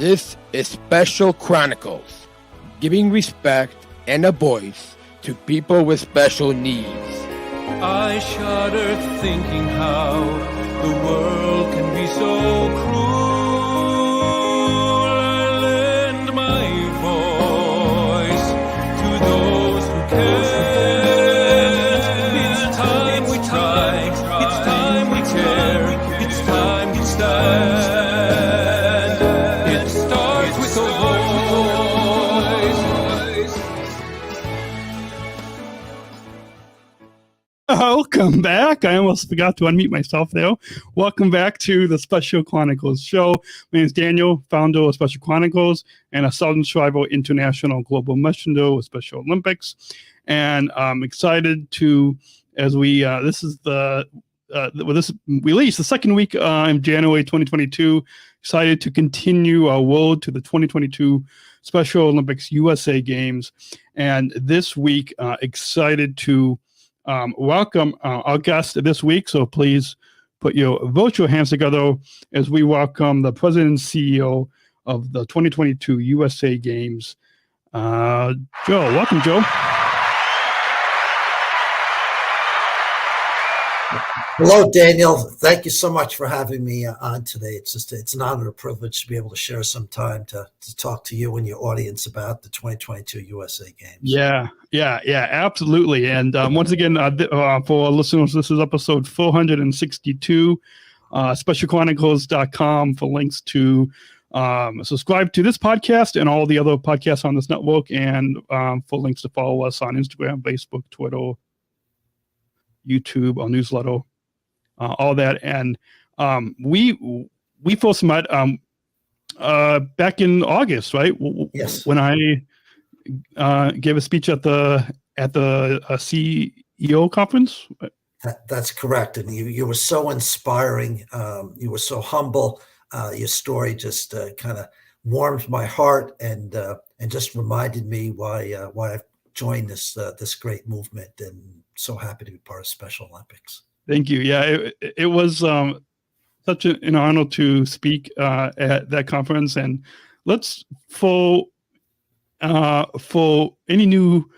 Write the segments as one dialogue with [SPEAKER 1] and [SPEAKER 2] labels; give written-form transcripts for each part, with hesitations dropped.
[SPEAKER 1] This is Special Chronicles, giving respect and a voice to people with special needs.
[SPEAKER 2] I shudder thinking how the world can be so cruel. I lend my voice to those who care. It's time we try, it's time we care, it's time we stand. It starts with a voice.
[SPEAKER 3] Welcome back. I almost forgot to unmute myself there. Welcome back to the Special Chronicles show. My name is Daniel, founder of Special Chronicles and a Southern Tribal International Global Messenger with Special Olympics. And I'm excited to, as we, this is the, this release, the second week in January 2022, excited to continue our road to the 2022 Special Olympics USA Games. And this week, excited to welcome our guest this week. So please put your virtual hands together as we welcome the President and CEO of the 2022 USA Games, Joe. Welcome, Joe.
[SPEAKER 4] Hello, Daniel. Thank you so much for having me on today. It's an honor and a privilege to be able to share some time to talk to you and your audience about the 2022 USA Games. Yeah,
[SPEAKER 3] absolutely. And once again, for our listeners, this is episode 462, specialchronicles.com for links to subscribe to this podcast and all the other podcasts on this network, and for links to follow us on Instagram, Facebook, Twitter, YouTube, our newsletter. All that. And we first met back in August, right?
[SPEAKER 4] Yes.
[SPEAKER 3] When I gave a speech at the CEO conference.
[SPEAKER 4] That's correct. And you were so inspiring. You were so humble. Your story just kind of warmed my heart and just reminded me why I've joined this great movement, and so happy to be part of Special Olympics.
[SPEAKER 3] Thank you. Yeah, it was such an honor to speak at that conference. And let's for any new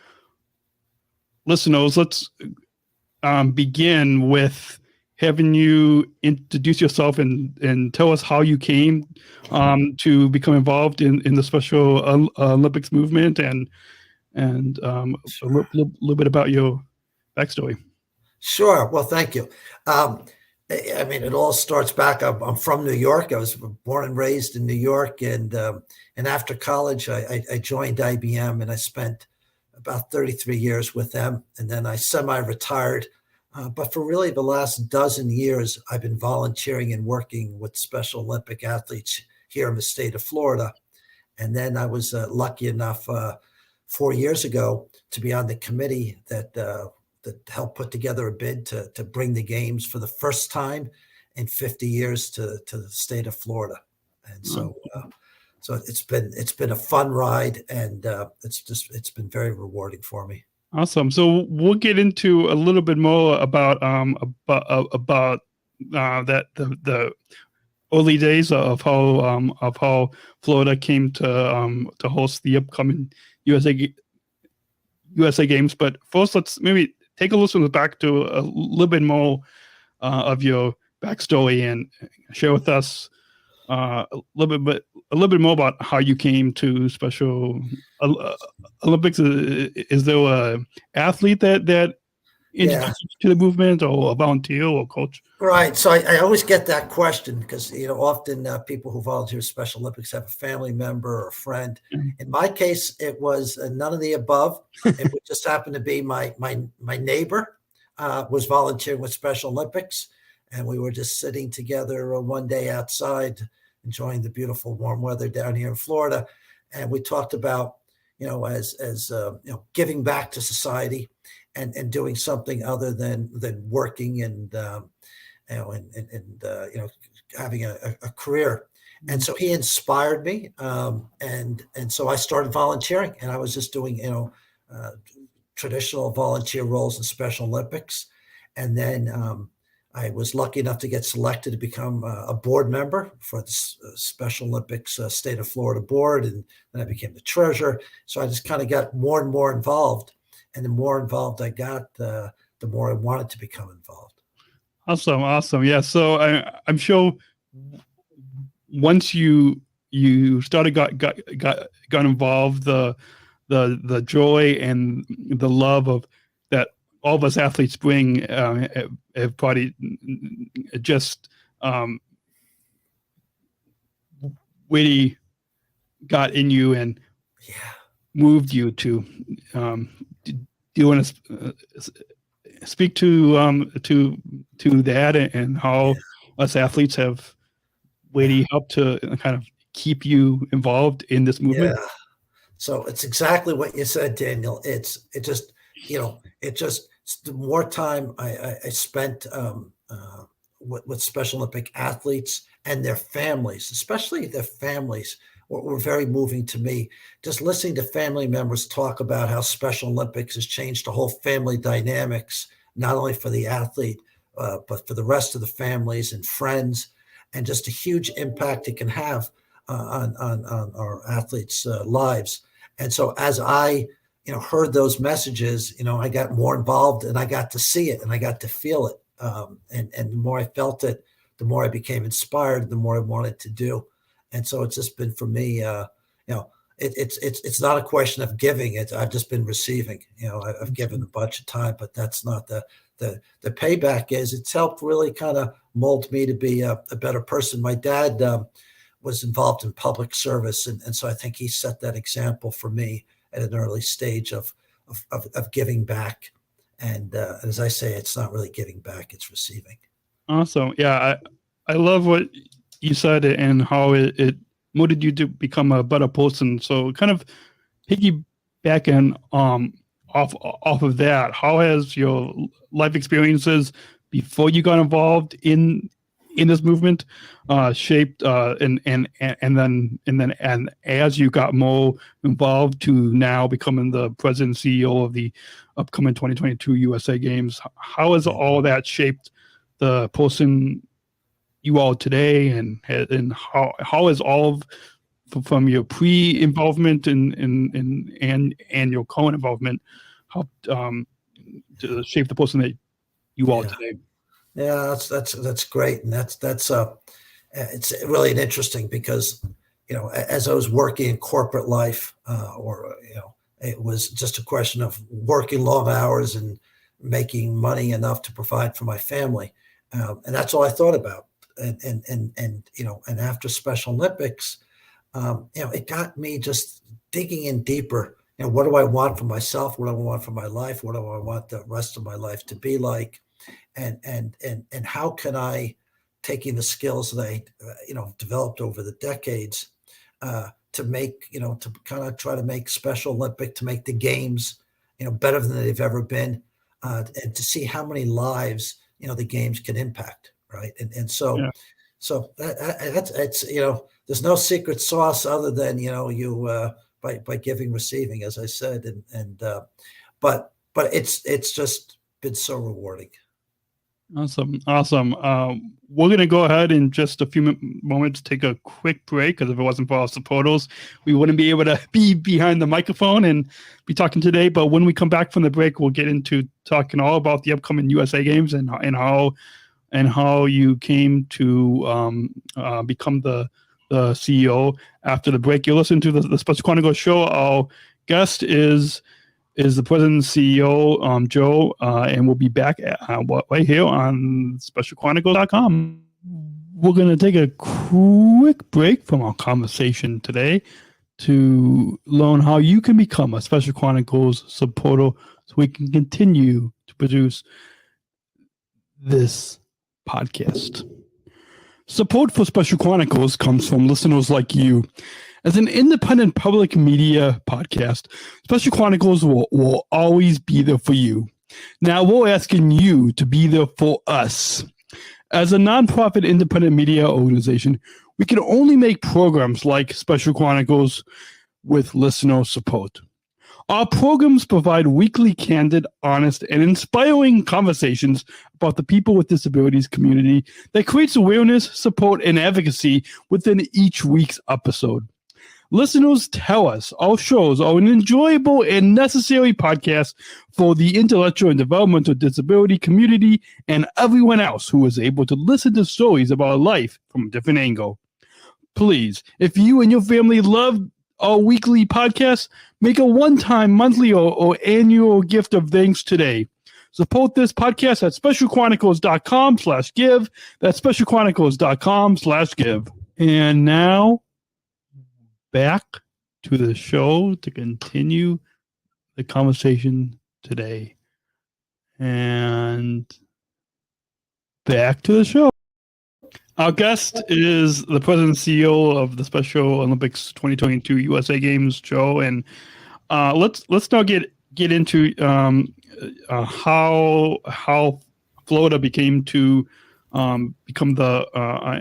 [SPEAKER 3] listeners, let's begin with having you introduce yourself and tell us how you came to become involved in the Special Olympics movement, and a little bit about your backstory.
[SPEAKER 4] Sure. Well, thank you. I mean, it all starts back. I'm from New York. I was born and raised in New York, and after college, I joined IBM, and I spent about 33 years with them, and then I semi-retired. But for really the last dozen years, I've been volunteering and working with Special Olympic athletes here in the state of Florida. And then I was lucky enough 4 years ago to be on the committee that helped put together a bid to bring the games for the first time in 50 years to the state of Florida. And so it's been a fun ride, and it's been very rewarding for me.
[SPEAKER 3] Awesome. So we'll get into a little bit more about that the early days of how Florida came to host the upcoming USA Games. But first, let's maybe take a listen back to a little bit more of your backstory and share with us a little bit more about how you came to Special Olympics. Is there an athlete that introduced you to the movement, or a volunteer or coach?
[SPEAKER 4] Right. So I always get that question because, often people who volunteer at Special Olympics have a family member or a friend. Mm-hmm. In my case, it was none of the above. It would just happen to be my neighbor was volunteering with Special Olympics, and we were just sitting together one day outside, enjoying the beautiful warm weather down here in Florida. And we talked about, as giving back to society and doing something other than working and having a career. And so he inspired me. And so I started volunteering, and I was just doing, traditional volunteer roles in Special Olympics. And then I was lucky enough to get selected to become a board member for the Special Olympics State of Florida board, and then I became the treasurer. So I just kind of got more and more involved, and the more involved I got, the more I wanted to become involved.
[SPEAKER 3] Awesome. Yeah. So I'm sure once you started got involved, the joy and the love of that all of us athletes bring have probably just really got in you and moved you to. Do you want to speak to that and how us athletes have really helped to kind of keep you involved in this movement?
[SPEAKER 4] Yeah. So it's exactly what you said, Daniel. It just the more time I spent with Special Olympic athletes and their families, especially their families, were very moving to me. Just listening to family members talk about how Special Olympics has changed the whole family dynamics, not only for the athlete, but for the rest of the families and friends, and just a huge impact it can have on our athletes' lives. And so as I heard those messages, I got more involved, and I got to see it and I got to feel it. And the more I felt it, the more I became inspired, the more I wanted to do. And so it's just been for me, it's not a question of giving. I've just been receiving. I've given a bunch of time, but that's not the payback. It's helped really kind of mold me to be a better person. My dad was involved in public service, and so I think he set that example for me at an early stage of giving back. And as I say, it's not really giving back; it's receiving. Awesome.
[SPEAKER 3] Yeah, I love what you said and how it motivated you to become a better person. So kind of piggybacking off of that, how has your life experiences before you got involved in this movement shaped and then as you got more involved to now becoming the president and CEO of the upcoming 2022 USA Games, how has all that shaped the person you are today, and how has all of from your pre-involvement and your current involvement helped to shape the person that you are today?
[SPEAKER 4] Yeah, that's great, and that's it's really interesting because as I was working in corporate life, it was just a question of working long hours and making money enough to provide for my family, and that's all I thought about. And after Special Olympics, it got me just digging in deeper. What do I want for myself? What do I want for my life? What do I want the rest of my life to be like? And how can I, taking the skills that I developed over the decades, to make to kind of try to make Special Olympic, to make the games better than they've ever been, and to see how many lives the games can impact, right? And so that's there's no secret sauce other than by giving, receiving, as I said, but it's just been so rewarding.
[SPEAKER 3] Awesome. We're going to go ahead in just a few moments, take a quick break, because if it wasn't for our supporters, we wouldn't be able to be behind the microphone and be talking today. But when we come back from the break, we'll get into talking all about the upcoming USA Games and how you came to become the CEO after the break. You'll listen to the Special Chronicles show. Our guest is the president and CEO, Joe, and we'll be back right here on specialchronicles.com. We're going to take a quick break from our conversation today to learn how you can become a Special Chronicles supporter so we can continue to produce this podcast. Support for Special Chronicles comes from listeners like you. As an independent public media podcast, Special Chronicles will always be there for you. Now we're asking you to be there for us. As a nonprofit independent media organization, we can only make programs like Special Chronicles with listener support. Our programs provide weekly, candid, honest, and inspiring conversations about the people with disabilities community that creates awareness, support, and advocacy within each week's episode. Listeners tell us our shows are an enjoyable and necessary podcast for the intellectual and developmental disability community and everyone else who is able to listen to stories about life from a different angle. Please, if you and your family love our weekly podcast, make a one-time, monthly, or annual gift of thanks today. Support this podcast at specialchronicles.com/give. That's specialchronicles.com/give. And now, back to the show to continue the conversation today. And back to the show. Our guest is the president and CEO of the Special Olympics 2022 USA Games, Joe. And let's now get into how Florida became to become the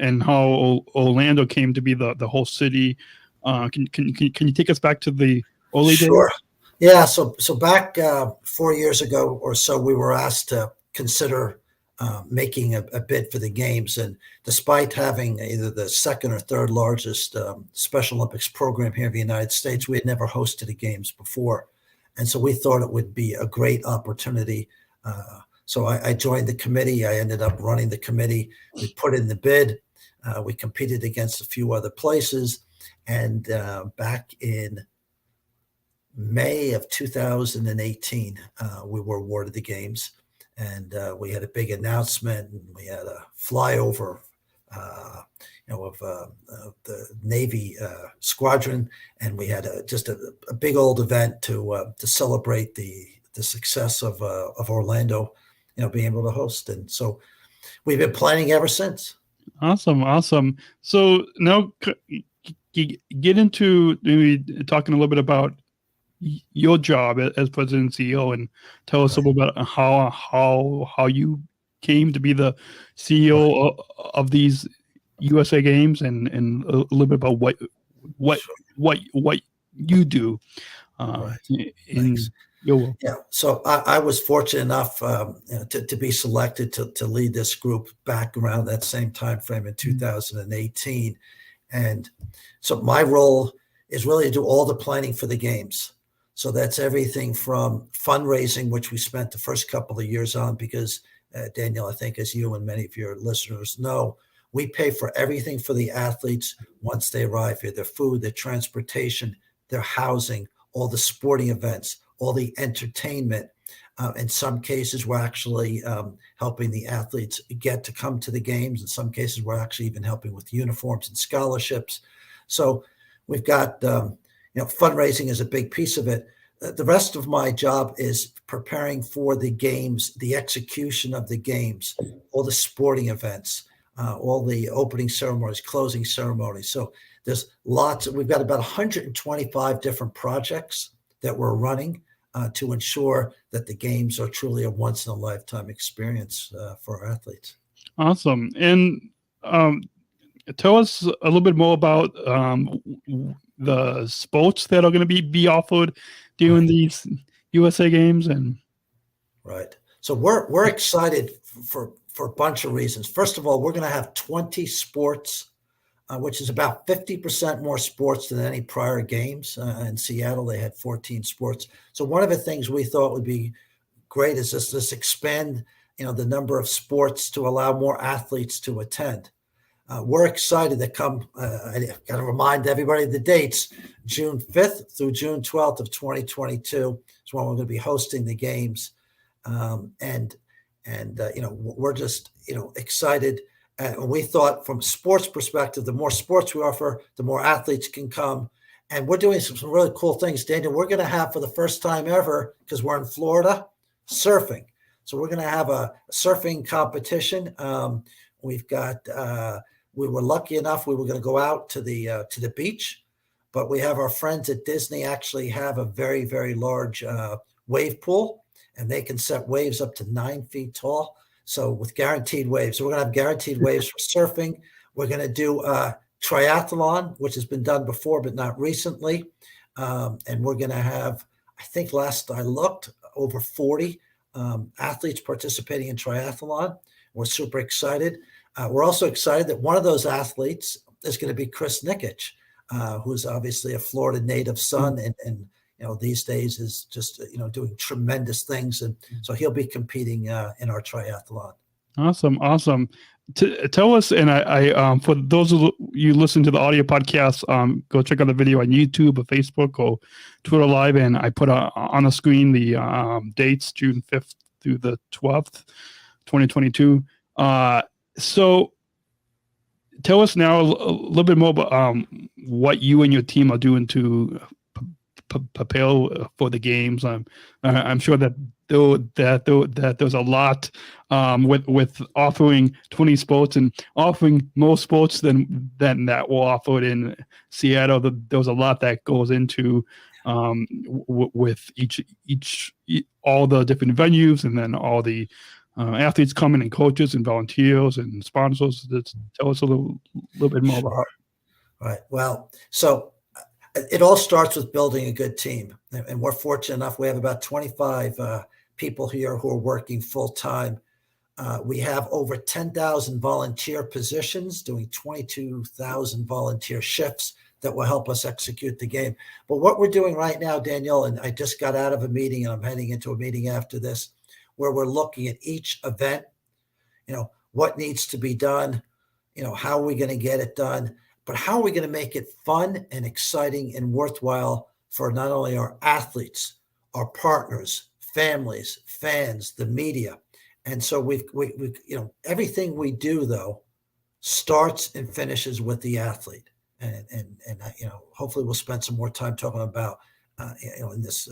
[SPEAKER 3] and how Orlando came to be the whole city. Can you take us back to the early days?
[SPEAKER 4] Sure. Yeah. So back 4 years ago or so, we were asked to consider making a bid for the games, and despite having either the second or third largest Special Olympics program here in the United States, we had never hosted the games before, and so we thought it would be a great opportunity. So I joined the committee. I ended up running the committee. We put in the bid. We competed against a few other places. And back in May of 2018, we were awarded the games, and we had a big announcement, and we had a flyover, of the Navy squadron, and we had just a big old event to celebrate the success of Orlando, being able to host, and so we've been planning ever since.
[SPEAKER 3] Awesome. So now, get into maybe talking a little bit about your job as president and CEO, and tell us a little bit about how you came to be the CEO of these USA Games, and a little bit about what you do.
[SPEAKER 4] Yeah. So I was fortunate enough to be selected to lead this group back around that same time frame in 2018. And so my role is really to do all the planning for the games. So that's everything from fundraising, which we spent the first couple of years on, because Daniel, I think as you and many of your listeners know, we pay for everything for the athletes once they arrive here: their food, their transportation, their housing, all the sporting events, all the entertainment. In some cases, we're actually helping the athletes get to come to the games. In some cases, we're actually even helping with uniforms and scholarships. So we've got, fundraising is a big piece of it. The rest of my job is preparing for the games, the execution of the games, all the sporting events, all the opening ceremonies, closing ceremonies. So there's lots. We've got about 125 different projects that we're running to ensure that the games are truly a once-in-a-lifetime experience for our athletes.
[SPEAKER 3] Awesome. And tell us a little bit more about the sports that are going to be offered during these USA Games. And
[SPEAKER 4] right. So we're excited for a bunch of reasons. First of all, we're going to have 20 sports, which is about 50% more sports than any prior games. In Seattle, they had 14 sports. So one of the things we thought would be great is this expand, the number of sports to allow more athletes to attend. We're excited to come. I got to remind everybody of the dates. June 5th through June 12th of 2022 is when we're going to be hosting the games. We're just, excited. We thought from a sports perspective, the more sports we offer, the more athletes can come. And we're doing some really cool things, Daniel. We're going to have, for the first time ever, because we're in Florida, surfing. So we're going to have a surfing competition. We've got, we were lucky enough, we were going to go out to the beach, but we have our friends at Disney actually have a very, very large wave pool, and they can set waves up to 9 feet tall. So with guaranteed waves. So we're going to have guaranteed waves for surfing. We're going to do a triathlon, which has been done before, but not recently. And we're going to have I think last I looked, over 40 athletes participating in triathlon. We're super excited. We're also excited that one of those athletes is going to be Chris Nikic, who's obviously a Florida native son, and these days is just doing tremendous things, and so he'll be competing in our triathlon.
[SPEAKER 3] Awesome. Tell us, and I for those of you listening to the audio podcast, go check out the video on YouTube or Facebook or Twitter Live, and I put on the screen the dates, June 5th through the 12th, 2022. So tell us now a little bit more about what you and your team are doing to prepare for the games. I'm sure that there's a lot with offering 20 sports and offering more sports than that were offered in Seattle. There's a lot that goes into with each all the different venues, and then all the athletes coming, and coaches and volunteers and sponsors. Tell us a little bit more about it.
[SPEAKER 4] Right. Well, so it all starts with building a good team, and we're fortunate enough. We have about 25 people here who are working full time. We have over 10,000 volunteer positions, doing 22,000 volunteer shifts that will help us execute the game. But what we're doing right now, Daniel, and I just got out of a meeting, and I'm heading into a meeting after this, where we're looking at each event, what needs to be done, how are we going to get it done, but how are we going to make it fun and exciting and worthwhile for not only our athletes, our partners, families, fans, the media. And so we everything we do, though, starts and finishes with the athlete. And hopefully we'll spend some more time talking about in this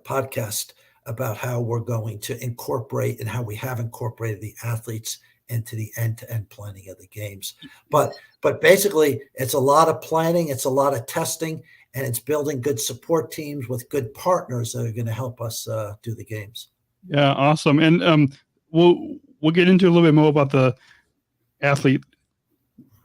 [SPEAKER 4] podcast about how we're going to incorporate and how we have incorporated the athletes into the end-to-end planning of the games. But basically, it's a lot of planning, it's a lot of testing, and it's building good support teams with good partners that are going to help us do the games.
[SPEAKER 3] Yeah, awesome. And we'll get into a little bit more about the athlete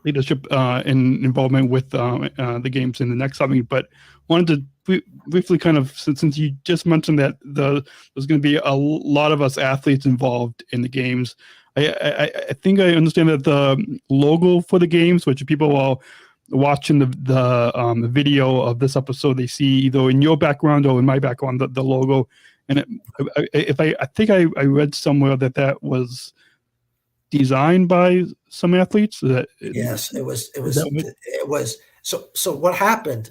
[SPEAKER 3] leadership and involvement with the games in the next segment, but wanted to briefly kind of, since you just mentioned that there's going to be a lot of us athletes involved in the games. I think I understand that the logo for the games, which people are watching the video of this episode, they see either in your background or in my background the logo. And I think I read somewhere that was designed by some athletes.
[SPEAKER 4] Yes, it was. So what happened?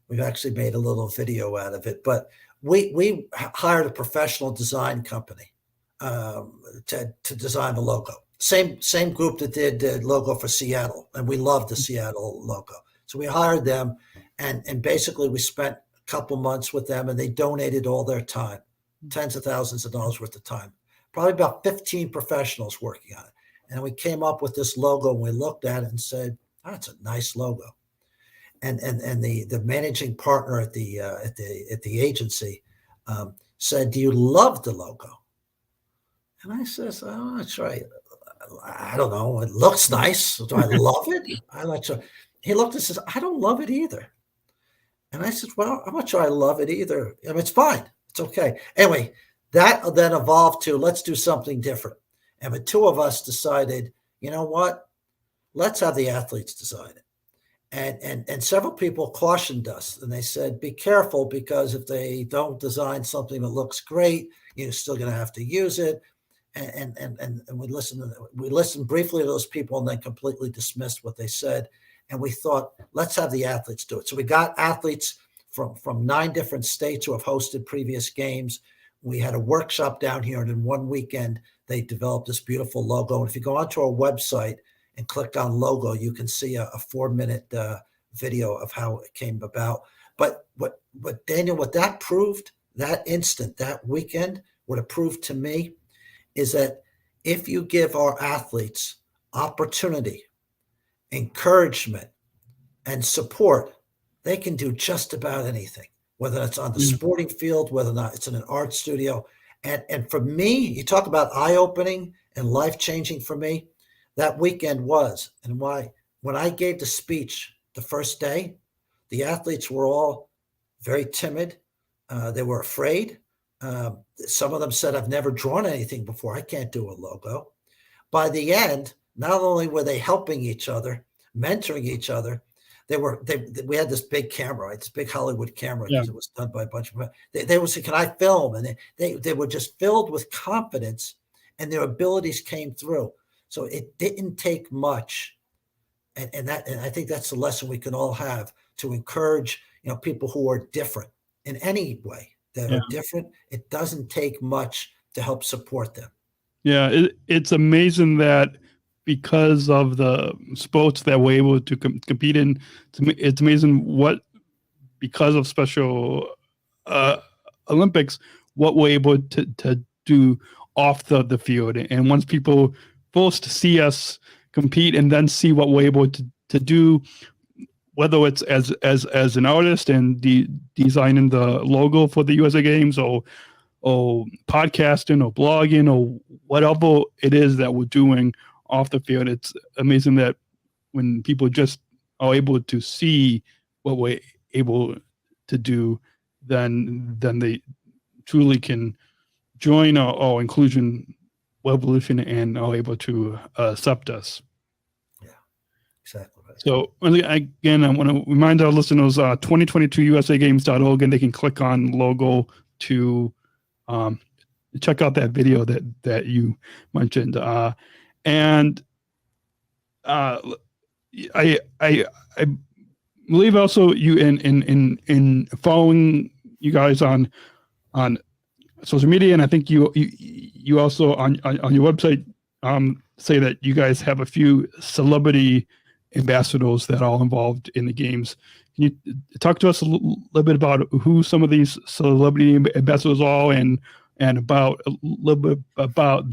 [SPEAKER 4] We've actually made a little video out of it, but we hired a professional design company to design the logo. Same group that did the logo for Seattle, and we love the Seattle logo. So we hired them, and basically we spent a couple months with them, and they donated all their time, tens of thousands of dollars worth of time. Probably about 15 professionals working on it. And we came up with this logo, and we looked at it and said, "Oh, that's a nice logo." And the managing partner at the agency said, "Do you love the logo?" And I says, "Oh, that's right. I don't know. It looks nice. Do I love it? I'm not sure." He looked and says, "I don't love it either." And I said, "Well, I'm not sure I love it either. I mean, it's fine. It's okay." Anyway, that then evolved to, let's do something different. And the two of us decided, you know what? Let's have the athletes design it. And several people cautioned us, and they said, be careful, because if they don't design something that looks great, you're still going to have to use it. And we listened briefly to those people, and then completely dismissed what they said. And we thought, let's have the athletes do it. So we got athletes from 9 different states who have hosted previous games. We had a workshop down here, and in one weekend, they developed this beautiful logo. And if you go onto our website and click on logo, you can see a 4-minute video of how it came about. But what Daniel, what that proved, that instant, that weekend, what it proved to me is that if you give our athletes opportunity, encouragement, and support, they can do just about anything, whether it's on the sporting field, whether or not it's in an art studio. And for me, you talk about eye-opening and life-changing for me, that weekend was. And why? When I gave the speech the first day, the athletes were all very timid. They were afraid. Some of them said, I've never drawn anything before. I can't do a logo. By the end, not only were they helping each other, mentoring each other, we had this big camera, right? This big Hollywood camera, because it was done by a bunch of, they would say, can I film? And they were just filled with confidence, and their abilities came through. So it didn't take much. And I think that's the lesson we can all have, to encourage, people who are different in any way that are different. It doesn't take much to help support them.
[SPEAKER 3] Yeah, it's amazing that because of the sports that we're able to compete in, it's amazing because of Special Olympics, what we're able to do off the field. And once people first see us compete and then see what we're able to do, whether it's as an artist and designing the logo for the USA Games, or podcasting or blogging or whatever it is that we're doing off the field, it's amazing that when people just are able to see what we're able to do, then they truly can join our inclusion revolution and are able to accept us.
[SPEAKER 4] Yeah, exactly right.
[SPEAKER 3] So again, I want to remind our listeners, 2022usagames.org, and they can click on logo to check out that video that you mentioned. And I believe also you in following you guys on social media, and I think you also on your website say that you guys have a few celebrity ambassadors that are involved in the games. Can you talk to us a little bit about who some of these celebrity ambassadors are, and about a little bit about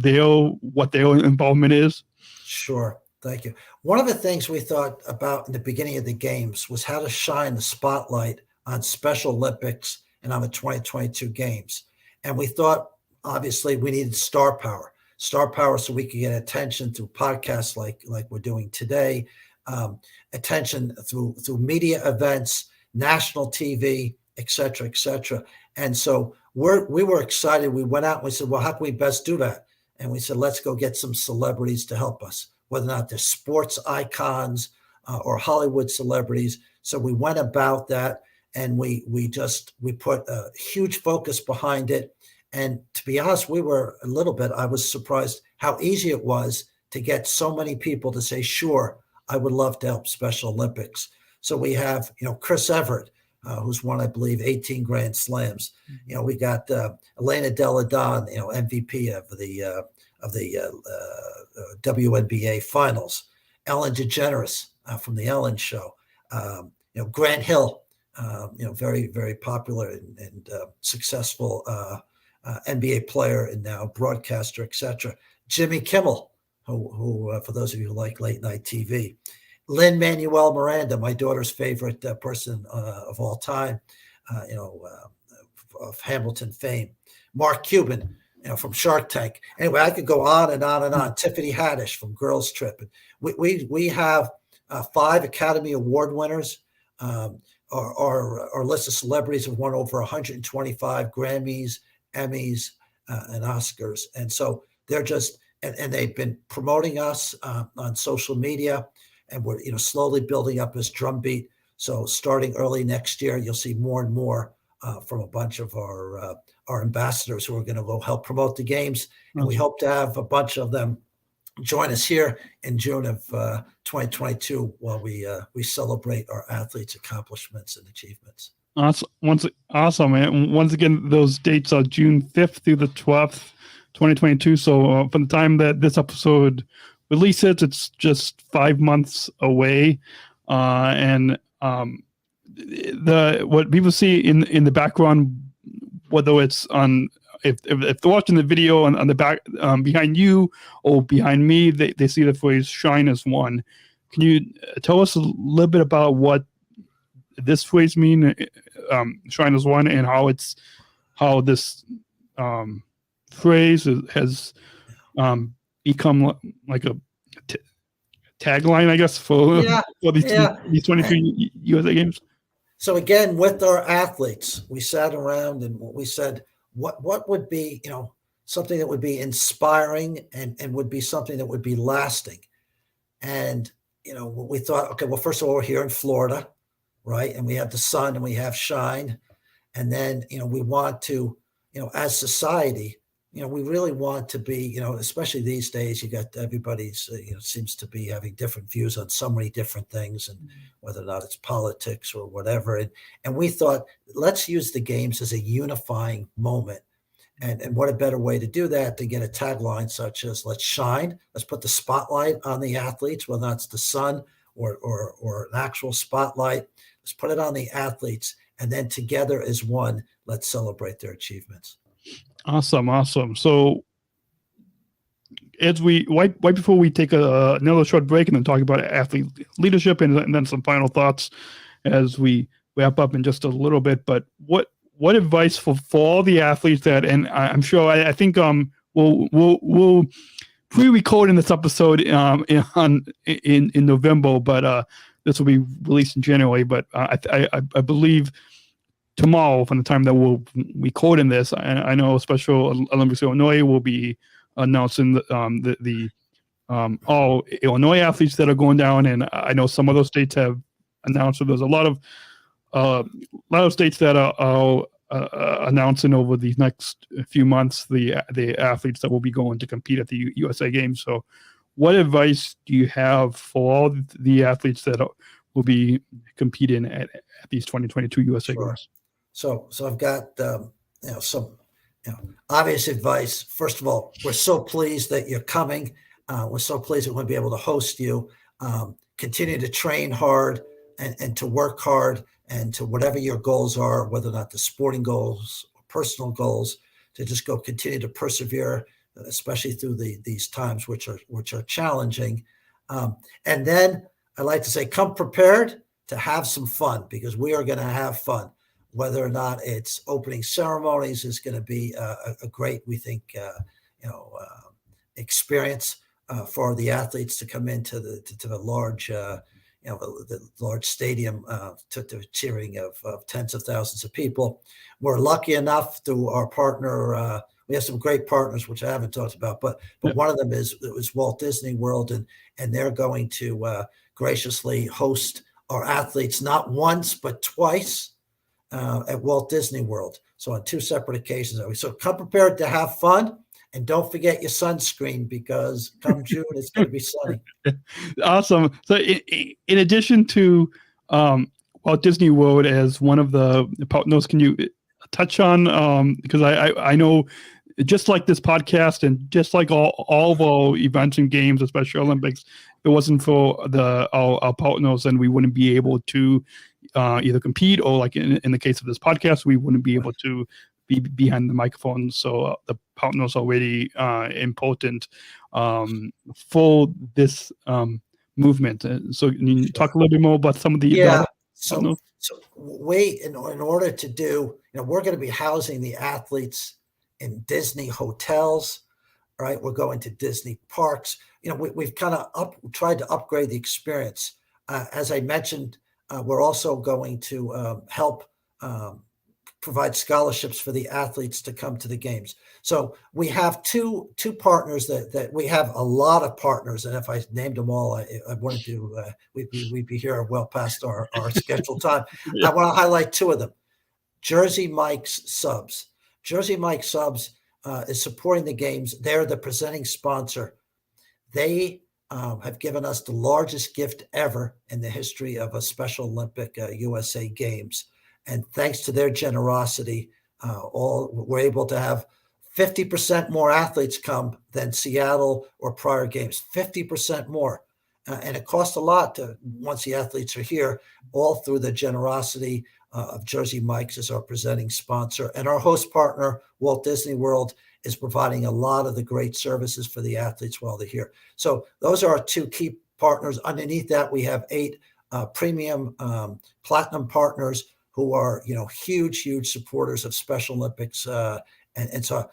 [SPEAKER 3] what their involvement is?
[SPEAKER 4] Sure. Thank you. One of the things we thought about in the beginning of the games was how to shine the spotlight on Special Olympics and on the 2022 games. And we thought, obviously, we needed star power so we could get attention through podcasts like we're doing today, attention through media events, national TV, et cetera, et cetera. And so we were excited. We went out and we said, well, how can we best do that? And we said, let's go get some celebrities to help us, whether or not they're sports icons or Hollywood celebrities. So we went about that, and we put a huge focus behind it. And to be honest, I was surprised how easy it was to get so many people to say, sure, I would love to help Special Olympics. So we have, Chris Everett, who's won, I believe, 18 Grand Slams. We got Elena Delle Donne, MVP of the WNBA Finals. Ellen DeGeneres from the Ellen Show. Grant Hill, very, very popular and successful NBA player and now broadcaster, etc. Jimmy Kimmel, who for those of you who like late night TV. Lin-Manuel Miranda, my daughter's favorite person of all time, of Hamilton fame. Mark Cuban, from Shark Tank. Anyway, I could go on and on and on. Tiffany Haddish from Girls Trip. We have 5 Academy Award winners. Our list of celebrities have won over 125 Grammys, Emmys, and Oscars. And so they're just, and they've been promoting us on social media, and we're slowly building up this drumbeat. So starting early next year, you'll see more and more from a bunch of our ambassadors who are going to go help promote the games. And we hope to have a bunch of them join us here in June of 2022 while we celebrate our athletes' accomplishments and achievements.
[SPEAKER 3] Awesome, man. Once again, those dates are June 5th through the 12th, 2022. So from the time that this episode releases, it's just 5 months away. And what people see in the background, whether it's on if they're watching the video on the back behind you or behind me, they see the phrase "shine as one." Can you tell us a little bit about what this phrase means, "shine as one," and how this phrase has become like a tagline, I guess, for these 23 USA games?
[SPEAKER 4] So again, with our athletes, we sat around and we said, what would be, something that would be inspiring and would be something that would be lasting. And, we thought, okay, well, first of all, we're here in Florida, right? And we have the sun and we have shine. And then, we want to, as society, we really want to be, especially these days, you got everybody's, seems to be having different views on so many different things, and whether or not it's politics or whatever. And we thought, let's use the games as a unifying moment. And what a better way to do that than get a tagline such as "Let's shine." Let's put the spotlight on the athletes, whether that's the sun or an actual spotlight. Let's put it on the athletes, and then together as one, let's celebrate their achievements.
[SPEAKER 3] Awesome. So, as we right before we take another short break and then talk about athlete leadership and then some final thoughts as we wrap up in just a little bit. But what advice for all the athletes that, and I'm sure I think we'll pre-record in this episode in November, but this will be released in January. But I believe tomorrow, from the time that we'll record in this, I know Special Olympics Illinois will be announcing the all Illinois athletes that are going down, and I know some of those states have announced. So there's a lot of states that are announcing over these next few months the athletes that will be going to compete at the USA Games. So, what advice do you have for all the athletes that will be competing at these 2022 USA Games?
[SPEAKER 4] So I've got some obvious advice. First of all, we're so pleased that you're coming. We're so pleased that we're going to be able to host you. Continue to train hard and to work hard, and to whatever your goals are, whether or not the sporting goals or personal goals, to just go continue to persevere, especially through these times which are challenging. And then I like to say, come prepared to have some fun, because we are going to have fun. Whether or not it's opening ceremonies is going to be a great, we think, experience for the athletes to come into the large, the large stadium to cheering of tens of thousands of people. We're lucky enough through our partner. We have some great partners, which I haven't talked about, but one of them is Walt Disney World, and they're going to graciously host our athletes not once but twice at Walt Disney World. So on two separate occasions. So come prepared to have fun, and don't forget your sunscreen, because come June it's going to be sunny.
[SPEAKER 3] Awesome. So in addition to Walt Disney World as one of the partners, can you touch on, because I know, just like this podcast and just like all of our events and games, the Special Olympics, if it wasn't for our partners, then we wouldn't be able to either compete, or like in the case of this podcast, we wouldn't be able to be behind the microphone. So the partners are really important for this movement. So can you talk a little bit more about some of the
[SPEAKER 4] So we, in order to do, we're going to be housing the athletes in Disney hotels, right? We're going to Disney parks. We've kind of tried to upgrade the experience. As I mentioned, we're also going to help provide scholarships for the athletes to come to the games. So we have two partners that we have a lot of partners, and if I named them all, I wanted to we'd be here well past our scheduled time. I want to highlight two of them. Jersey Mike's Subs. Jersey Mike's Subs is supporting the games. They're the presenting sponsor. They have given us the largest gift ever in the history of a Special Olympic USA Games. And thanks to their generosity, we're able to have 50% more athletes come than Seattle or prior games, 50% more. And it costs a lot once the athletes are here, all through the generosity of Jersey Mike's as our presenting sponsor. And our host partner, Walt Disney World, is providing a lot of the great services for the athletes while they're here. So those are our two key partners. Underneath that, we have 8 premium platinum partners who are, huge supporters of Special Olympics. And so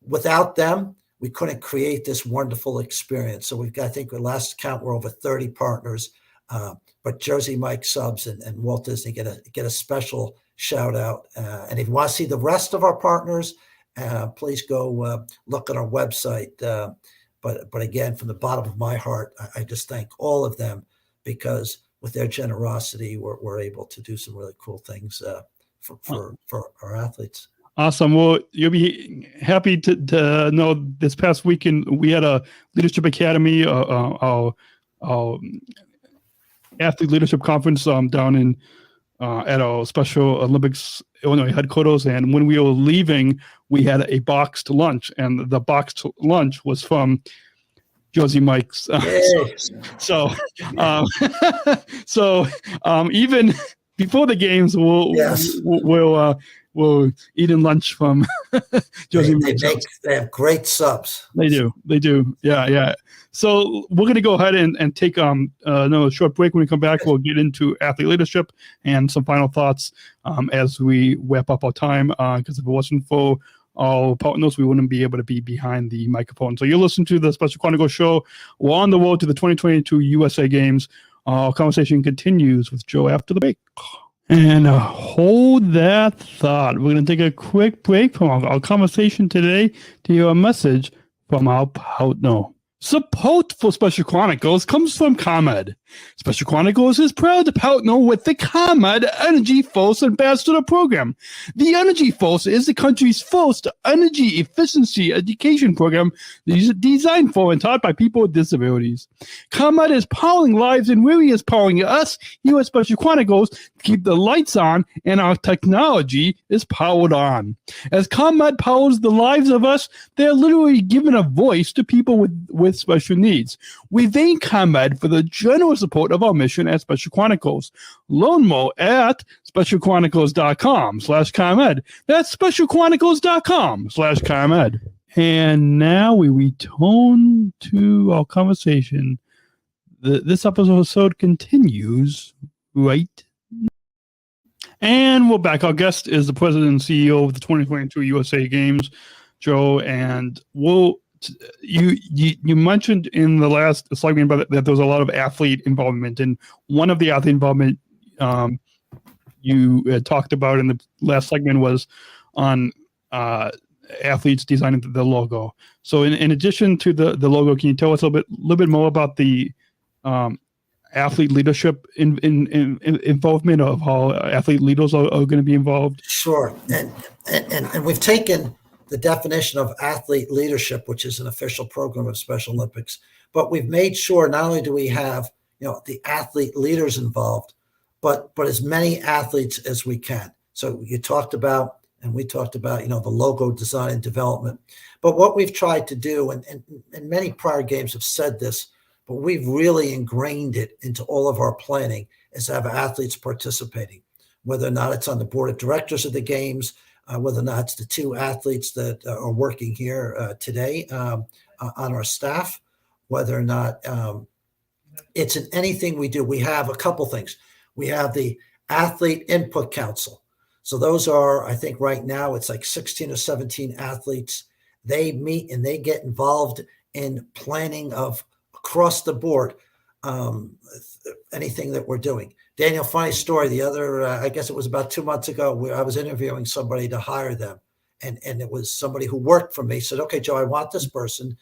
[SPEAKER 4] without them, we couldn't create this wonderful experience. So we've got, I think at last count, we're over 30 partners. But Jersey Mike subs and Walt Disney get a special shout out. And if you want to see the rest of our partners, please go look at our website. But again, from the bottom of my heart, I just thank all of them, because with their generosity, we're able to do some really cool things for our athletes.
[SPEAKER 3] Awesome. Well, you'll be happy to know this past weekend we had a Leadership Academy, our athlete leadership conference down in at our Special Olympics Illinois headquarters. And when we were leaving, we had a boxed lunch, and the boxed lunch was from Jersey Mike's. So even before the games, we'll eat in lunch from Jersey Mike's.
[SPEAKER 4] They have great subs.
[SPEAKER 3] They do. Yeah. So we're going to go ahead and take another short break. When we come back, we'll get into athlete leadership and some final thoughts as we wrap up our time. Because if it wasn't for our partners, we wouldn't be able to be behind the microphone. So you're listening to the Special Chronicles Show. We're on the road to the 2022 USA Games. Our conversation continues with Joe after the break. And hold that thought. We're going to take a quick break from our conversation today to hear a message from our partner. Support for Special Chronicles comes from ComEd. Special Chronicles is proud to partner with the ComEd Energy Force Ambassador Program. The Energy Force is the country's first energy efficiency education program designed for and taught by people with disabilities. ComEd is powering lives, and really is powering us here at Special Chronicles to keep the lights on and our technology is powered on. As ComEd powers the lives of us, they're literally giving a voice to people with special needs. We thank ComEd for the generous support of our mission at Special Chronicles. Learn more at specialchronicles.com/ComEd. That's specialchronicles.com/ComEd. And now we return to our conversation. This episode continues right now. And we're back. Our guest is the president and CEO of the 2022 USA Games, Joe, and you mentioned in the last segment that there's a lot of athlete involvement, and one of the athlete involvement you talked about in the last segment was on athletes designing the logo. So in addition to the logo, can you tell us a little bit more about the athlete leadership involvement of how athlete leaders are going to be involved?
[SPEAKER 4] Sure. And we've taken the definition of athlete leadership, which is an official program of Special Olympics, but we've made sure not only do we have, the athlete leaders involved, but as many athletes as we can. So you talked about, and we talked about, the logo design and development. But what we've tried to do, and many prior games have said this, but we've really ingrained it into all of our planning, is to have athletes participating, whether or not it's on the board of directors of the games, whether or not it's the two athletes that are working here today on our staff, whether or not it's in anything we do. We have a couple things. We have the Athlete Input Council. So those are, I think right now, it's like 16 or 17 athletes. They meet and they get involved in planning of across the board, anything that we're doing. Daniel, funny story. The other, I guess it was about 2 months ago, where I was interviewing somebody to hire them. And it was somebody who worked for me, said, okay, Joe, I want this person.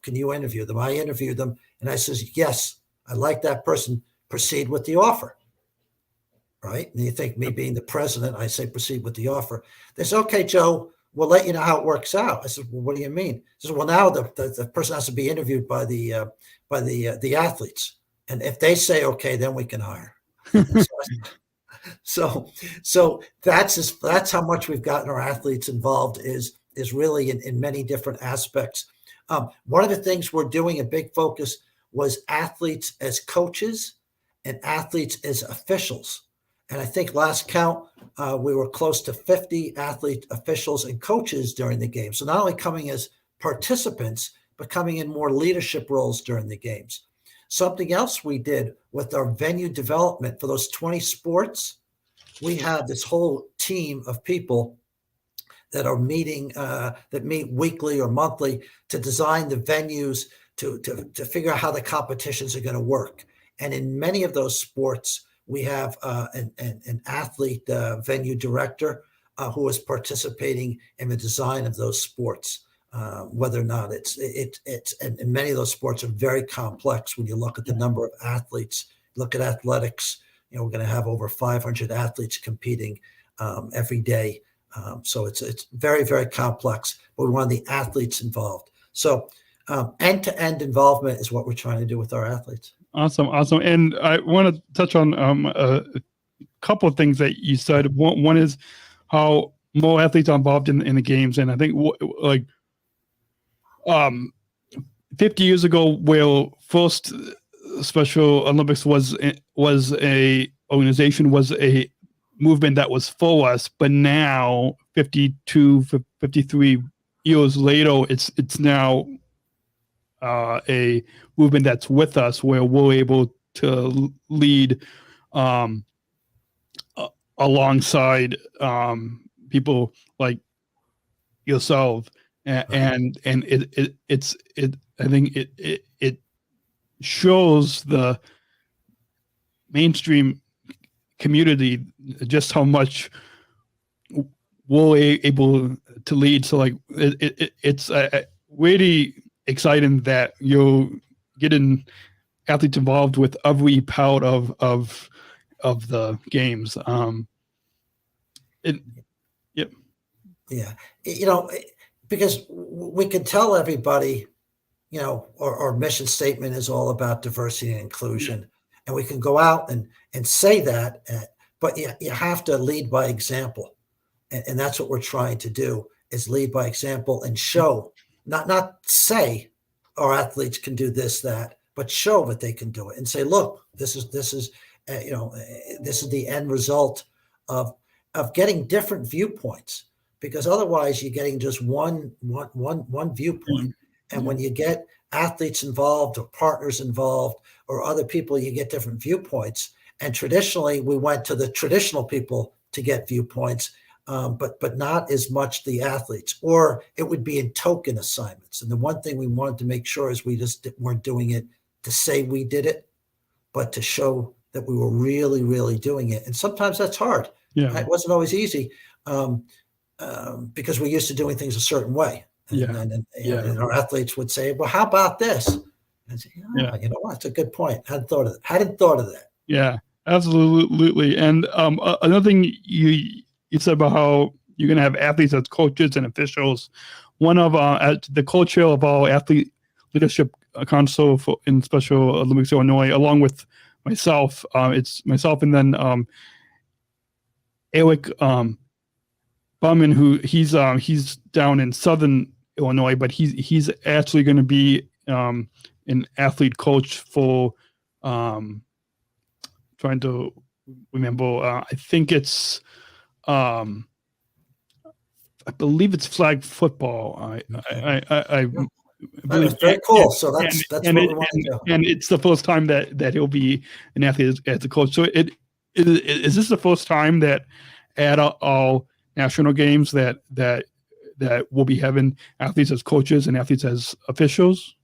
[SPEAKER 4] Can you interview them? I interviewed them. And I says, yes, I like that person. Proceed with the offer. Right? And you think me being the president, I say, proceed with the offer. They say, okay, Joe, we'll let you know how it works out. I said, well, what do you mean? He says, well, now the person has to be interviewed by the athletes. And if they say, okay, then we can hire. So that's how much we've gotten our athletes involved is really in many different aspects. One of the things we're doing, a big focus, was athletes as coaches and athletes as officials. And I think last count, we were close to 50 athlete officials and coaches during the game. So not only coming as participants, but coming in more leadership roles during the games. Something else we did with our venue development for those 20 sports, we have this whole team of people that are meeting, that meet weekly or monthly to design the venues, to figure out how the competitions are going to work. And in many of those sports, we have an athlete venue director who is participating in the design of those sports. Whether or not it's and many of those sports are very complex when you look at the number of athletes. Look at athletics. We're going to have over 500 athletes competing every day. So it's very, very complex, but we want the athletes involved. So end-to-end involvement is what we're trying to do with our athletes.
[SPEAKER 3] Awesome. And I want to touch on a couple of things that you said. One is how more athletes are involved in the games, and I think 50 years ago, where first Special Olympics was a organization, was a movement that was for us, but now 53 years later, it's now a movement that's with us, where we're able to lead alongside people like yourself, and it's I think it shows the mainstream community just how much we're able to lead. So like it's really exciting that you're getting athletes involved with every part of the games.
[SPEAKER 4] Yeah, because we can tell everybody, our mission statement is all about diversity and inclusion, and we can go out and say that, but you have to lead by example, and that's what we're trying to do, is lead by example and show, not say our athletes can do this, that, but show that they can do it, and say, look, this is the end result of getting different viewpoints, because otherwise you're getting just one viewpoint. And when you get athletes involved or partners involved or other people, you get different viewpoints. And traditionally, we went to the traditional people to get viewpoints, but not as much the athletes, or it would be in token assignments. And the one thing we wanted to make sure is we just weren't doing it to say we did it, but to show that we were really, really doing it. And sometimes that's hard.
[SPEAKER 3] Yeah.
[SPEAKER 4] It wasn't always easy because we're used to doing things a certain way. And our athletes would say, well, how about this? And I'd say, you know what? That's a good point. Hadn't thought of that. Yeah,
[SPEAKER 3] absolutely. And another thing you said about how you're going to have athletes as coaches and officials. One of the co-chair of our athlete leadership council in Special Olympics Illinois, along with myself, it's myself and then Eric Bauman, who he's down in Southern Illinois, but he's actually going to be an athlete coach for trying to remember. I think it's I believe it's flag football.
[SPEAKER 4] That's very cool. So that's what we want to do.
[SPEAKER 3] And it's the first time that he'll be an athlete as a coach. So is this the first time that at all national games that we'll be having athletes as coaches and athletes as officials?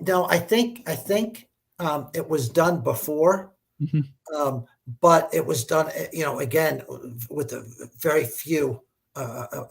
[SPEAKER 4] No, I think it was done before, but it was done, again, with a very few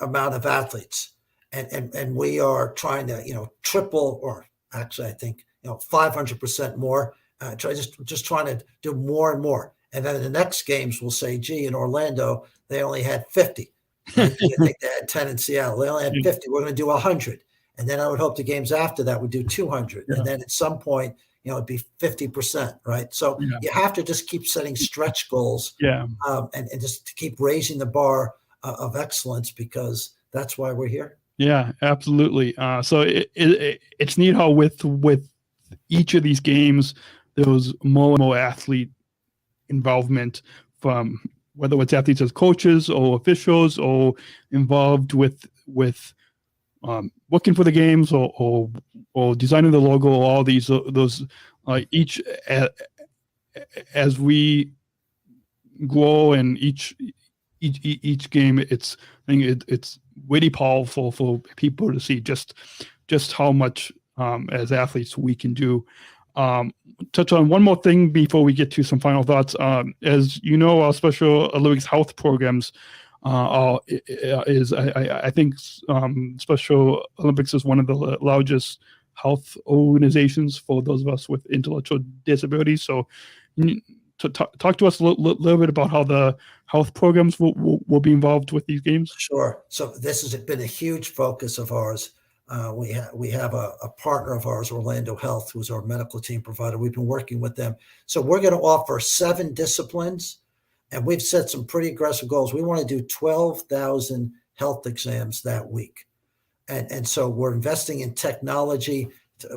[SPEAKER 4] amount of athletes, and we are trying to, triple, or actually, I think 500% more. Just trying to do more and more, and then in the next games we'll say, gee, in Orlando they only had 50. I think they had 10 in Seattle. They only had 50. We're going to do 100. And then I would hope the games after that would do 200. And then at some point, it'd be 50%, right? So you have to just keep setting stretch goals and just to keep raising the bar of excellence, because that's why we're here.
[SPEAKER 3] Yeah, absolutely. So it's neat how with each of these games, there was more and more athlete involvement, from whether it's athletes as coaches or officials, or involved with working for the games or designing the logo, or all those each as we grow, and each game, I think it's really powerful for people to see just how much as athletes we can do. touch on one more thing before we get to some final thoughts. As you know, our Special Olympics health programs I think Special Olympics is one of the largest health organizations for those of us with intellectual disabilities. So talk to us a little bit about how the health programs will be involved with these games.
[SPEAKER 4] Sure. So this has been a huge focus of ours. We have a partner of ours, Orlando Health, who's our medical team provider. We've been working with them. So we're going to offer 7 disciplines, and we've set some pretty aggressive goals. We want to do 12,000 health exams that week. And so we're investing in technology.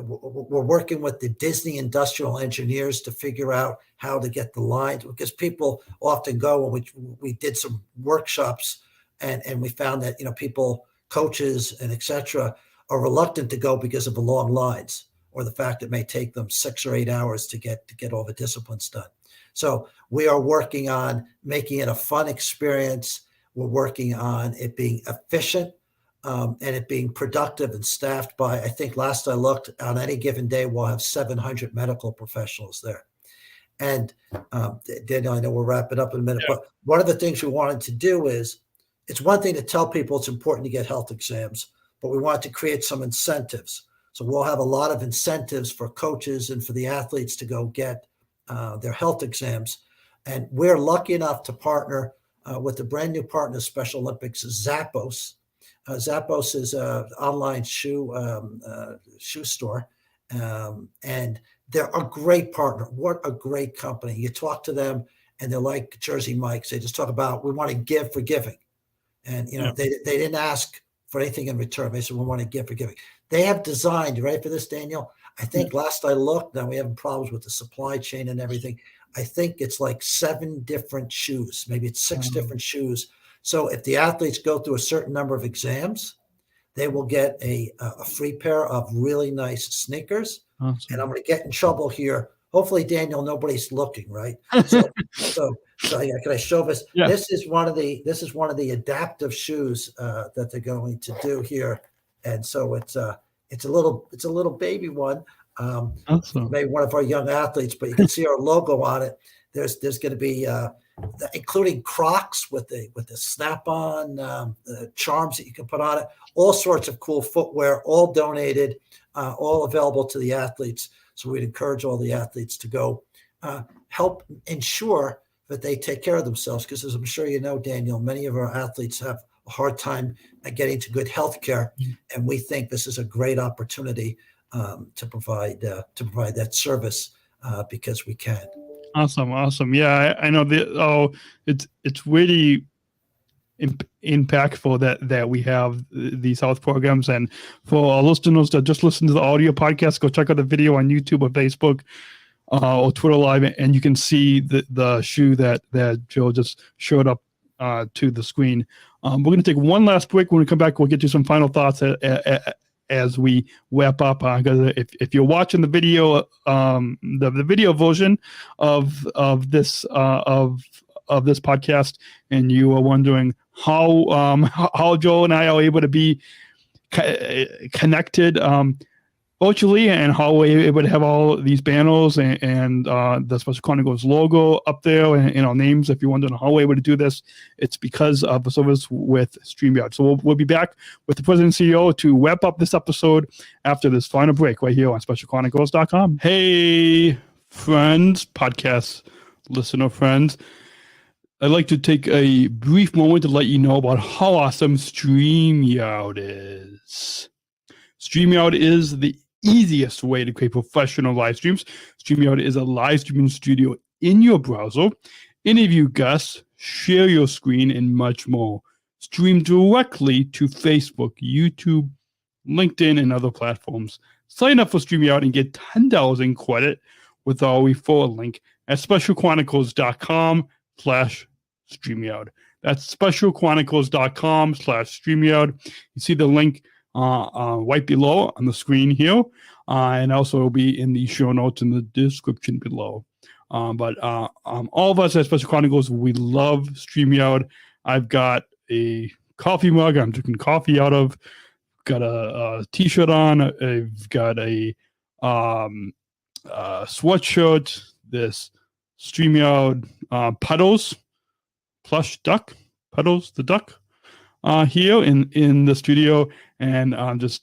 [SPEAKER 4] We're working with the Disney industrial engineers to figure out how to get the lines, because people often go, when we did some workshops and we found that, people, coaches and et cetera, are reluctant to go because of the long lines or the fact it may take them 6 or 8 hours to get all the disciplines done. So we are working on making it a fun experience. We're working on it being efficient and it being productive and staffed by, I think last I looked, on any given day, we'll have 700 medical professionals there. And Daniel, I know we'll wrap it up in a minute, but one of the things we wanted to do is, it's one thing to tell people it's important to get health exams, but we want to create some incentives. So we'll have a lot of incentives for coaches and for the athletes to go get their health exams. And we're lucky enough to partner with a brand new partner of Special Olympics, Zappos. Zappos is an online shoe store, and they're a great partner. What a great company. You talk to them and they're like Jersey Mike's. They just talk about, we want to give for giving. And, they didn't ask for anything in return. They said, we want to give for giving. They have designed, you ready for this, Daniel? I think last I looked, now we have problems with the supply chain and everything. I think it's like 7 different shoes. Maybe it's 6 different shoes. So if the athletes go through a certain number of exams, they will get a free pair of really nice sneakers. Awesome. And I'm going to get in trouble here. Hopefully, Daniel, nobody's looking, right? So yeah, can I show this? Yeah. This is one of the adaptive shoes that they're going to do here, and so it's a little baby one. Awesome. Maybe one of our young athletes, but you can see our logo on it. There's going to be including Crocs with the snap-on charms that you can put on it. All sorts of cool footwear, all donated, all available to the athletes. So we'd encourage all the athletes to go help ensure that they take care of themselves, because as I'm sure you know, Daniel, many of our athletes have a hard time getting to good health care, and we think this is a great opportunity to provide that service because we can.
[SPEAKER 3] Awesome. Yeah, I know it's really impactful that we have these health programs. And for our listeners that just listen to the audio podcast, go check out the video on YouTube or Facebook or Twitter Live, and you can see the shoe that Joe just showed up to the screen. We're going to take one last break. When we come back, we'll get you some final thoughts as we wrap up. Because if you're watching the video, the video version of this podcast, and you are wondering how Joe and I are able to be connected virtually, and how we're able to have all these banners and the Special Chronicles logo up there and our names. If you're wondering how we're able to do this, it's because of the service with StreamYard. So we'll be back with the President and CEO to wrap up this episode after this final break right here on SpecialChronicles.com. Hey, friends, podcast listener friends. I'd like to take a brief moment to let you know about how awesome StreamYard is. StreamYard is the easiest way to create professional live streams. StreamYard is a live streaming studio in your browser. Interview guests, share your screen, and much more. Stream directly to Facebook, YouTube, LinkedIn, and other platforms. Sign up for StreamYard and get $10 in credit with our referral link at specialchronicles.com/StreamYard. That's specialchronicles.com/StreamYard. You see the link right below on the screen here, and also will be in the show notes in the description below. But all of us at Special Chronicles, we love StreamYard. I've got a coffee mug I'm drinking coffee out of. Got a t-shirt on. I've got a sweatshirt, this StreamYard Puddles plush duck, Puddles the duck here in the studio, and just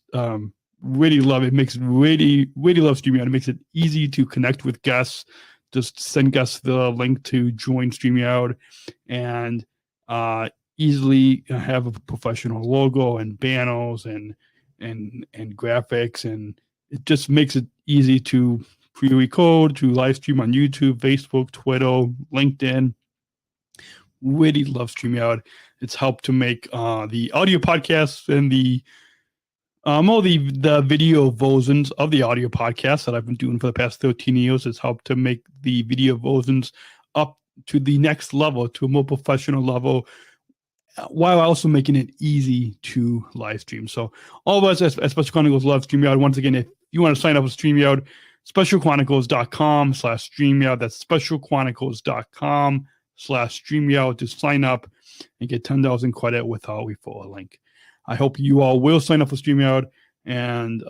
[SPEAKER 3] really love it. Makes really love StreamYard. It makes it easy to connect with guests. Just send guests the link to join StreamYard, and easily have a professional logo and banners and graphics, and it just makes it easy to pre-record, to live stream on YouTube, Facebook, Twitter, LinkedIn. Really love StreamYard. It's helped to make the audio podcasts and the video versions of the audio podcasts that I've been doing for the past 13 years. It's helped to make the video versions up to the next level, to a more professional level, while also making it easy to live stream. So all of us at Special Chronicles love StreamYard. Once again, if you want to sign up with StreamYard, specialchronicles.com/StreamYard. That's specialchronicles.com/StreamYard to sign up and get 10,000 credit with our referral link. I hope you all will sign up for StreamYard, and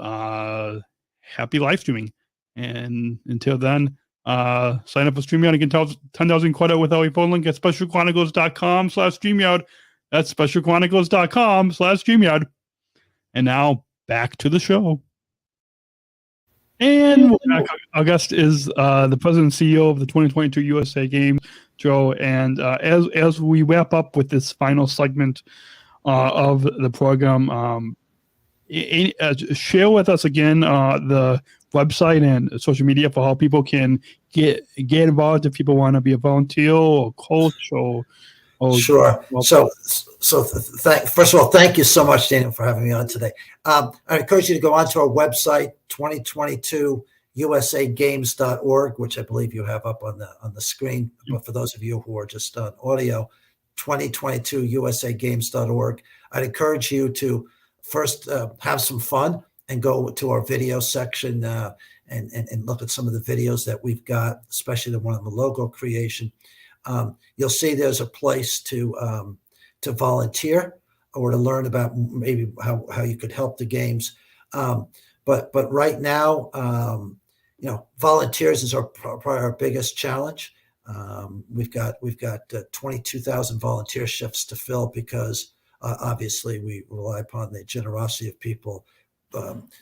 [SPEAKER 3] happy live streaming. And until then, sign up for StreamYard and get 10,000 credit with our referral link at specialchronicles.com/StreamYard. That's specialchronicles.com/StreamYard. And now back to the show. And our guest is the president and CEO of the 2022 USA Games, Joe. And as we wrap up with this final segment of the program, share with us again the website and social media for how people can get involved if people want to be a volunteer or coach or
[SPEAKER 4] sure. So first of all, thank you so much, Daniel, for having me on today. I encourage you to go onto our website, 2022usagames.org, which I believe you have up on the screen. But for those of you who are just on audio, 2022usagames.org. I'd encourage you to first have some fun and go to our video section and look at some of the videos that we've got, especially the one on the logo creation. You'll see there's a place to volunteer or to learn about maybe how you could help the games. But right now, volunteers is probably our biggest challenge. We've got 22,000 volunteer shifts to fill because obviously we rely upon the generosity of people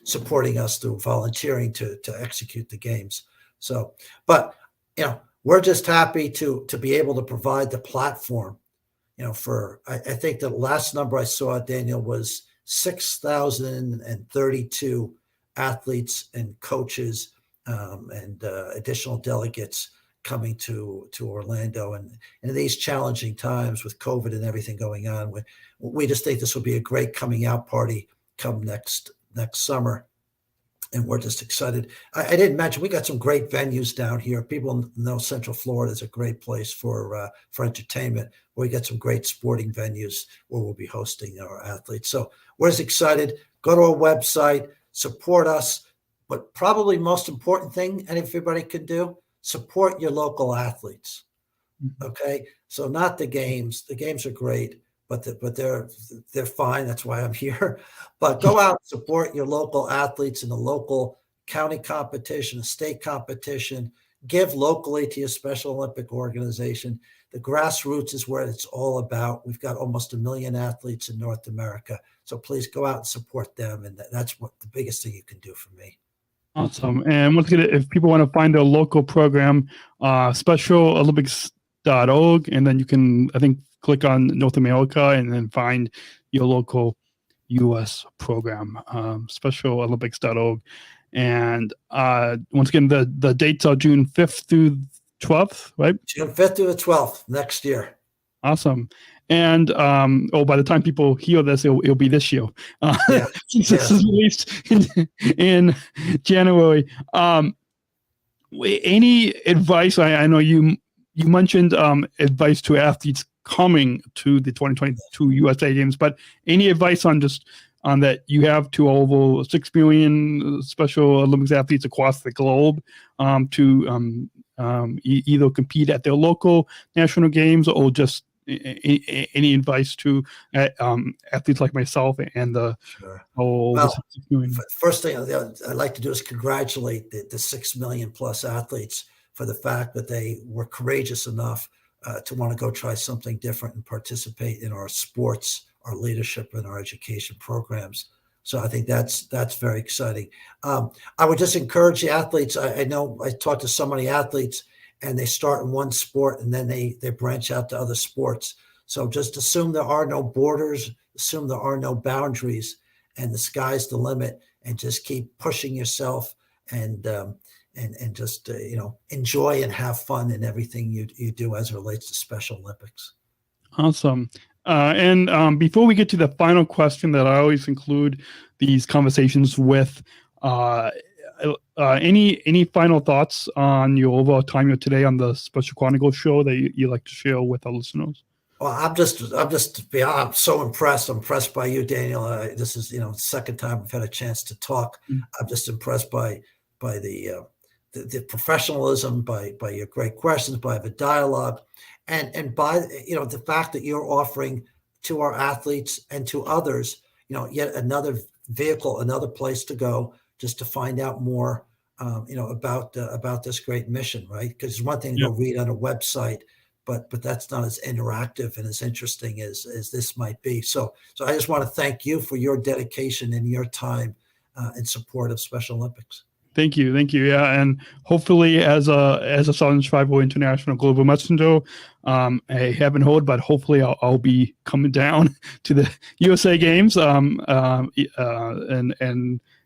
[SPEAKER 4] supporting us through volunteering to execute the games. So, but we're just happy to be able to provide the platform. For I think the last number I saw, Daniel, was 6,032 athletes and coaches and additional delegates coming to Orlando, and in these challenging times with COVID and everything going on, we just think this will be a great coming out party come next summer, and we're just excited. I didn't mention we got some great venues down here. People know Central Florida is a great place for entertainment. We got some great sporting venues where we'll be hosting our athletes. So we're just excited. Go to our website, support us, but probably most important thing everybody can do, support your local athletes. Okay, so not the games. The games are great, but they're fine. That's why I'm here. But go out and support your local athletes in the local county competition, state competition. Give locally to your Special Olympic organization. The grassroots is where it's all about. We've got almost 1 million athletes in North America, so please go out and support them. And that's what the biggest thing you can do for me.
[SPEAKER 3] Awesome. And once again, if people want to find a local program, specialolympics.org, and then you can, I think, click on North America and then find your local U.S. program, specialolympics.org. And once again, the dates are June 5th through 12th, right?
[SPEAKER 4] June 5th through the 12th next year.
[SPEAKER 3] Awesome. And by the time people hear this, it'll be this year. Since this is released in January. Any advice? I know you mentioned advice to athletes coming to the 2022 USA Games, but any advice on that you have to over 6 million Special Olympics athletes across the globe to either compete at their local national games or just any advice to athletes like myself and the whole community?
[SPEAKER 4] First thing I'd like to do is congratulate the 6 million plus athletes for the fact that they were courageous enough to want to go try something different and participate in our sports, our leadership, and our education programs. So I think that's very exciting. I would just encourage the athletes. I know I talked to so many athletes, and they start in one sport and then they branch out to other sports. So just assume there are no borders, assume there are no boundaries, and the sky's the limit, and just keep pushing yourself and just enjoy and have fun in everything you do as it relates to Special Olympics.
[SPEAKER 3] Awesome. And before we get to the final question that I always include these conversations with, any final thoughts on your overall time today on the Special Chronicles show that you like to share with our listeners?
[SPEAKER 4] Well, I'm so impressed. I'm impressed by you, Daniel. This is the second time I've had a chance to talk. I'm just impressed by the professionalism, by your great questions, by the dialogue, and by the fact that you're offering to our athletes and to others, yet another vehicle, another place to go just to find out more, about this great mission, right? Because it's one thing to go read on a website, but that's not as interactive and as interesting as this might be. So I just want to thank you for your dedication and your time in support of Special Olympics.
[SPEAKER 3] Thank you. Yeah, and hopefully, as a Southern Tribal International Global Messenger, I haven't heard, but hopefully I'll be coming down to the USA Games,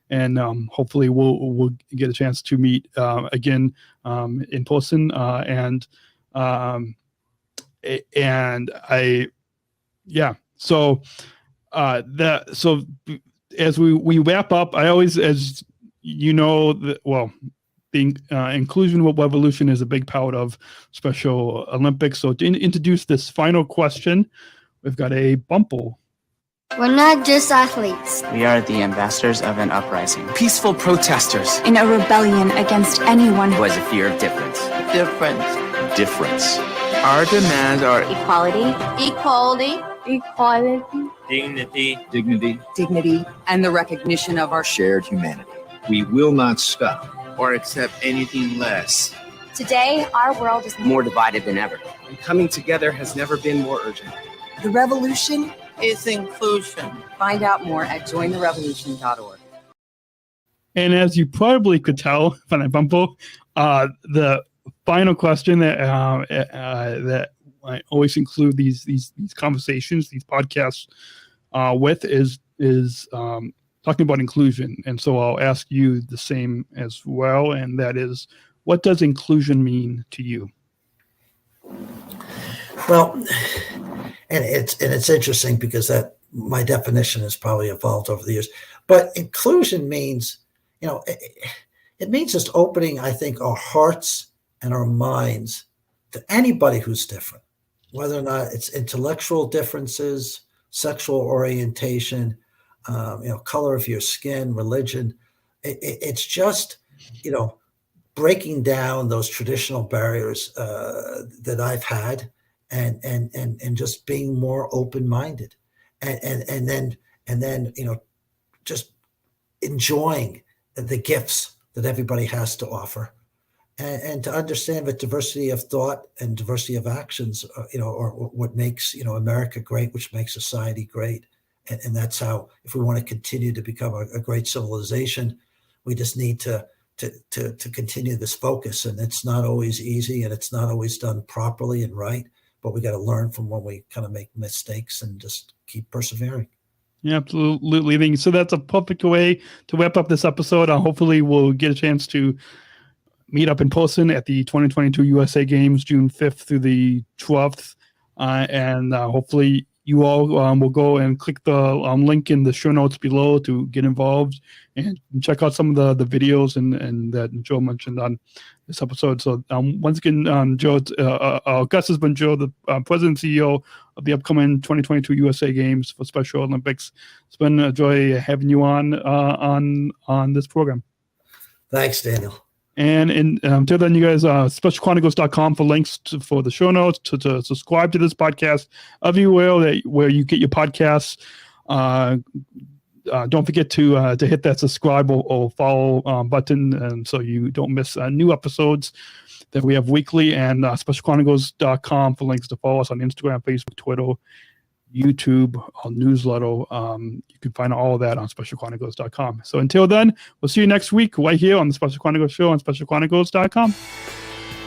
[SPEAKER 3] and hopefully we'll get a chance to meet again in person, and So as we wrap up, I always, as the inclusion revolution is a big part of Special Olympics. So to introduce this final question, we've got a bumper.
[SPEAKER 5] We're not just athletes.
[SPEAKER 6] We are the ambassadors of an uprising.
[SPEAKER 7] Peaceful protesters.
[SPEAKER 8] In a rebellion against anyone
[SPEAKER 7] who has a fear of difference.
[SPEAKER 6] Difference.
[SPEAKER 7] Our demands are
[SPEAKER 5] equality,
[SPEAKER 7] dignity,
[SPEAKER 8] and the recognition of our
[SPEAKER 7] shared humanity.
[SPEAKER 9] We will not stop
[SPEAKER 6] or accept anything less.
[SPEAKER 5] Today, our world is
[SPEAKER 7] more divided than ever.
[SPEAKER 6] And coming together has never been more urgent.
[SPEAKER 8] The revolution
[SPEAKER 10] is inclusion.
[SPEAKER 8] Find out more at jointherevolution.org.
[SPEAKER 3] And as you probably could tell from that bumper, the final question that I always include these conversations, these podcasts with is talking about inclusion. And so I'll ask you the same as well, and that is, what does inclusion mean to you?
[SPEAKER 4] Well, and it's interesting because that my definition has probably evolved over the years. But inclusion means, it means just opening, I think, our hearts and our minds to anybody who's different, whether or not it's intellectual differences, sexual orientation, color of your skin, religion. It's just, breaking down those traditional barriers that I've had, and just being more open-minded, and then just enjoying the gifts that everybody has to offer, and to understand that diversity of thought and diversity of actions, are what makes America great, which makes society great. And that's how, if we want to continue to become a great civilization, we just need to continue this focus. And it's not always easy, and it's not always done properly and right, but we got to learn from when we kind of make mistakes and just keep persevering.
[SPEAKER 3] Yeah, absolutely. So that's a perfect way to wrap up this episode. Hopefully we'll get a chance to meet up in person at the 2022 USA Games, June 5th through the 12th. And hopefully you all will go and click the link in the show notes below to get involved and check out some of the videos and that Joe mentioned on this episode. So once again, Joe, our guest has been Joe, the president and CEO of the upcoming 2022 USA Games for Special Olympics. It's been a joy having you on this program.
[SPEAKER 4] Thanks, Daniel.
[SPEAKER 3] And until then, you guys, specialchronicles.com for links for the show notes, to subscribe to this podcast everywhere where you get your podcasts. Don't forget to hit that subscribe or follow button, and so you don't miss new episodes that we have weekly. And specialchronicles.com for links to follow us on Instagram, Facebook, Twitter, YouTube, our newsletter. You can find all of that on specialchronicles.com. So until then, we'll see you next week right here on the Special Chronicles Show on specialchronicles.com.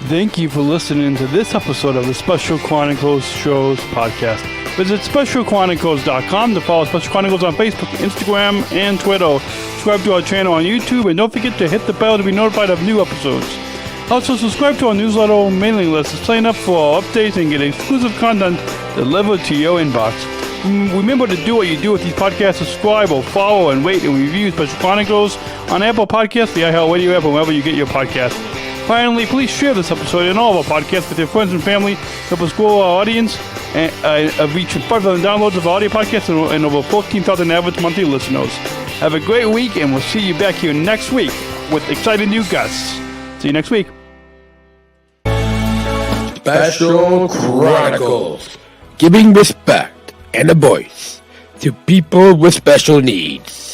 [SPEAKER 3] Thank you for listening to this episode of the Special Chronicles Shows podcast. Visit specialchronicles.com to follow Special Chronicles on Facebook, Instagram, and Twitter. Subscribe to our channel on YouTube, and don't forget to hit the bell to be notified of new episodes. Also, subscribe to our newsletter mailing list to sign up for our updates and get exclusive content delivered to your inbox. Remember to do what you do with these podcasts. Subscribe or follow and rate and review Special Chronicles on Apple Podcasts, the iHeartRadio app, or wherever you get your podcasts. Finally, please share this episode and all of our podcasts with your friends and family. Help us grow our audience and reach 5,000 downloads of our audio podcasts and over 14,000 average monthly listeners. Have a great week, and we'll see you back here next week with exciting new guests. See you next week.
[SPEAKER 1] Special Chronicles, giving respect and a voice to people with special needs.